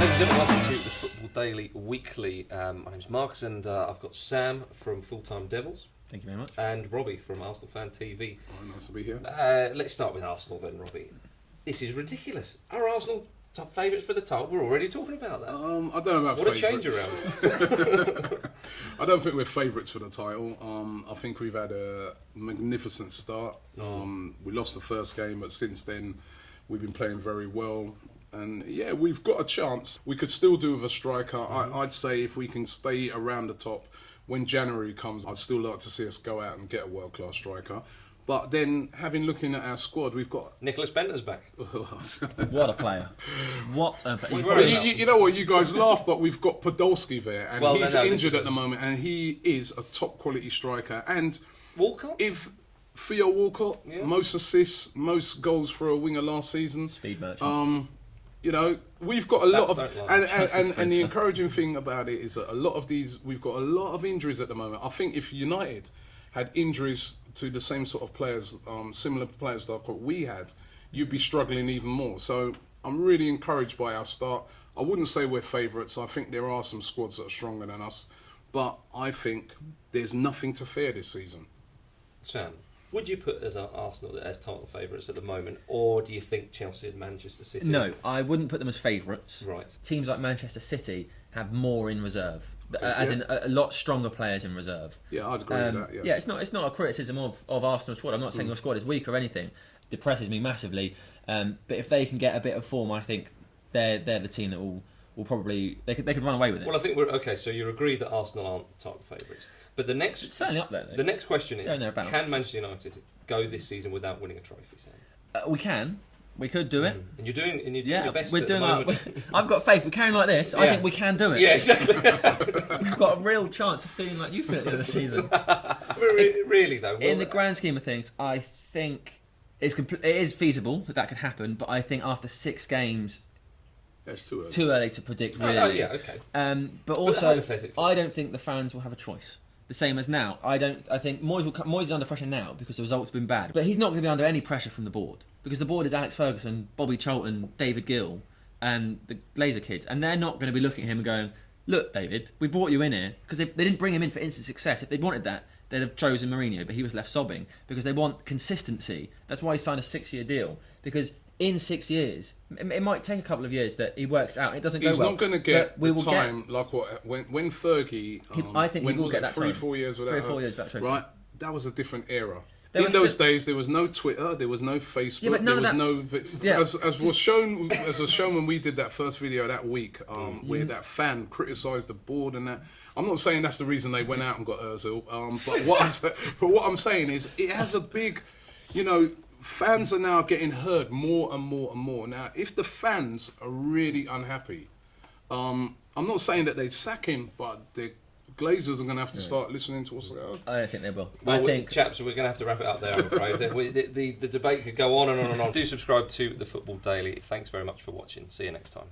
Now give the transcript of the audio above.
Ladies and gentlemen, welcome to the Football Daily Weekly. My name's Marcus and I've got Sam from FullTimeDEVILS. Thank you very much. And Robbie from ArsenalFanTV. Oh, nice to be here. Let's start with Arsenal then, Robbie. This is ridiculous. Are Arsenal top favourites for the title? We're already talking about that. I don't know about what favourites. What a change around. I don't think we're favourites for the title. I think we've had a magnificent start. We lost the first game, but since then we've been playing very well. And yeah, we've got a chance. We could still do with a striker. I'd say if we can stay around the top, when January comes, I'd still like to see us go out and get a world-class striker. But then, looking at our squad, we've got... Nicholas Benter's back. What a player. What a player. Well, you know what, you guys laugh, but we've got Podolski there, and he's injured at the moment, and he is a top-quality striker. And Walcott? If Theo Walcott, most assists, most goals for a winger last season. Speed merchant. You know, we've got a lot of... And the encouraging thing about it is that a lot of these... We've got a lot of injuries at the moment. I think if United had injuries to the same sort of players, similar players that we had, you'd be struggling even more. So I'm really encouraged by our start. I wouldn't say we're favourites. I think there are some squads that are stronger than us. But I think there's nothing to fear this season. Sam, would you put Arsenal as title favourites at the moment, or do you think Chelsea and Manchester City? No, I wouldn't put them as favourites. Right. Teams like Manchester City have more in reserve, as in a lot stronger players in reserve. Yeah, I'd agree with that. Yeah, it's not a criticism of Arsenal's squad. I'm not saying your squad is weak or anything. Depresses me massively. But if they can get a bit of form, I think they're the team that will probably they could run away with it. Well, I think we're okay. So you agree that Arsenal aren't title favourites. But the next, it's certainly up there. Though. The next question is: can Manchester United go this season without winning a trophy? Sam? We can. We could do it. And you're doing your best. We're doing I've got faith. We're carrying like this. I think we can do it. Yeah, exactly. We've got a real chance of feeling like you feel at the end of the season. Really, though. In the grand scheme of things, I think it is feasible that could happen. But I think after 6 games. It's too early. Too early to predict, really. Oh, yeah, okay. But also, I don't think the fans will have a choice. The same as now. I think Moyes is under pressure now because the results have been bad. But he's not going to be under any pressure from the board because the board is Alex Ferguson, Bobby Charlton, David Gill, and the Glazer kids, and they're not going to be looking at him and going, "Look, David, we brought you in here because they didn't bring him in for instant success. If they'd wanted that, they'd have chosen Mourinho, but he was left sobbing because they want consistency. That's why he signed a 6-year deal because." In 6 years, it might take a couple of years that he works out. It doesn't go well. He's not going to get the time like when Fergie. I think he will get that 3-4 years without 3 or 4 years without trophy. Right, that was a different era. In those days, there was no Twitter, there was no Facebook, there was no. As was shown when we did that first video that week, where that fan criticised the board and that. I'm not saying that's the reason they went out and got Ozil, but what I'm saying is it has a big, fans are now getting heard more and more and more. Now, if the fans are really unhappy, I'm not saying that they'd sack him, but the Glazers are going to have to start listening to what's going on. I don't think they will. Well, chaps, we're going to have to wrap it up there, I'm afraid. the debate could go on and on and on. Do subscribe to the Football Daily. Thanks very much for watching. See you next time.